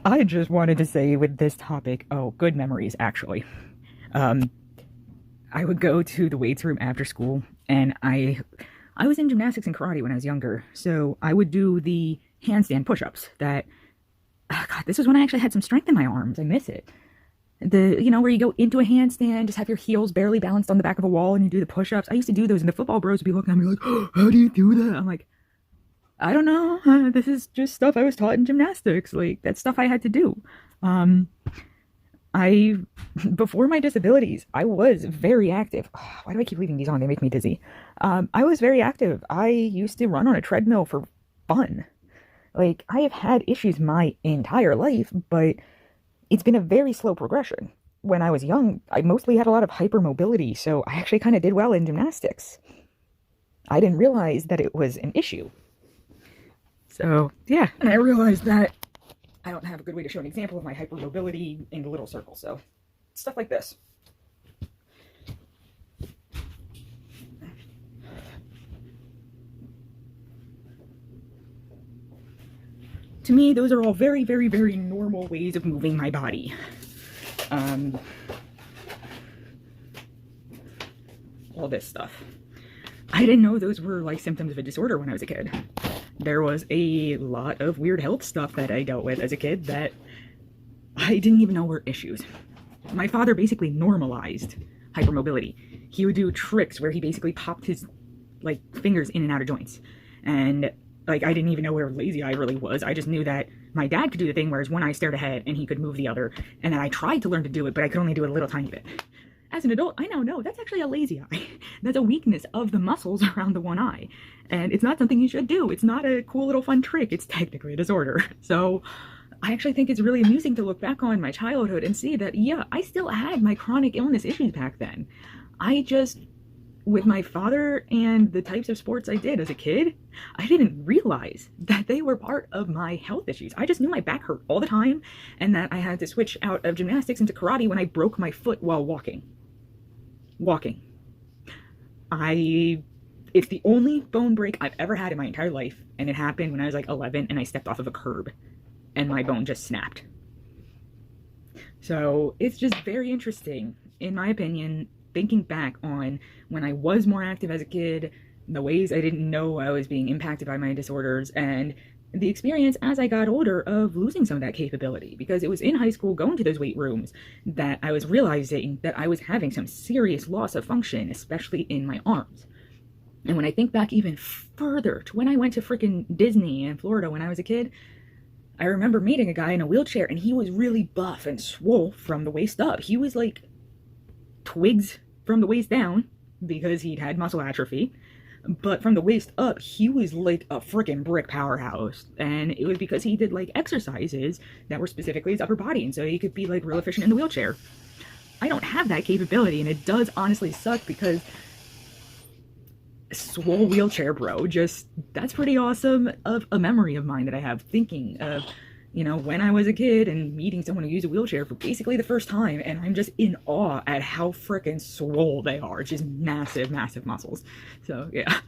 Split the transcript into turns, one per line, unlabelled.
I just wanted to say with this topic, oh, good memories actually. Um, I would go to the weights room after school, and I was in gymnastics and karate when I was younger, so I would do the handstand push-ups. That God, this was when I actually had some strength in my arms. I miss it. Where you go into a handstand, just have your heels barely balanced on the back of a wall, and you do the push-ups. I used to do those, and the football bros would be looking at me like, oh, "How do you do that?" I'm like, I don't know. This is just stuff I was taught in gymnastics. Like, that's stuff I had to do. Um, I, before my disabilities, I was very active. Why do I keep leaving these on? They make me dizzy. I was very active. I used to run on a treadmill for fun. Like, I have had issues my entire life, but it's been a very slow progression. When I was young, I mostly had a lot of hypermobility, so I actually kind of did well in gymnastics. I didn't realize that it was an issue. So, yeah, and I realized that I don't have a good way to show an example of my hypermobility in the little circle, so stuff like this. To me, those are all very, very, very normal ways of moving my body. Um, all this stuff. I didn't know those were like symptoms of a disorder when I was a kid. There was a lot of weird health stuff that I dealt with as a kid that I didn't even know were issues. My father basically normalized hypermobility. He would do tricks where he basically popped his like fingers in and out of joints. And like, I didn't even know where lazy eye really was. I just knew that my dad could do the thing, whereas one eye stared ahead and he could move the other. And then I tried to learn to do it, but I could only do it a little tiny bit. As an adult, I now know that's actually a lazy eye. That's a weakness of the muscles around the one eye. And it's not something you should do. It's not a cool little fun trick. It's technically a disorder. So I actually think it's really amusing to look back on my childhood and see that, yeah, I still had my chronic illness issues back then. I just, with my father and the types of sports I did as a kid, I didn't realize that they were part of my health issues. I just knew my back hurt all the time and that I had to switch out of gymnastics into karate when I broke my foot while walking. It's the only bone break I've ever had in my entire life, and it happened when I was like 11 and I stepped off of a curb and my bone just snapped. So it's just very interesting, in my opinion, thinking back on when I was more active as a kid, the ways I didn't know I was being impacted by my disorders, and the experience as I got older of losing some of that capability, because it was in high school going to those weight rooms that I was realizing that I was having some serious loss of function, especially in my arms. And when I think back even further to when I went to freaking Disney in Florida when I was a kid, I remember meeting a guy in a wheelchair and he was really buff and swole from the waist up. He was like twigs from the waist down because he'd had muscle atrophy. But from the waist up, he was like a freaking brick powerhouse. And it was because he did like exercises that were specifically his upper body. And so he could be like real efficient in the wheelchair. I don't have that capability. And it does honestly suck because swole wheelchair bro, just, that's pretty awesome of a memory of mine that I have thinking of, when I was a kid and meeting someone who used a wheelchair for basically the first time, and I'm just in awe at how freaking swole they are. Just massive, massive muscles. So, yeah.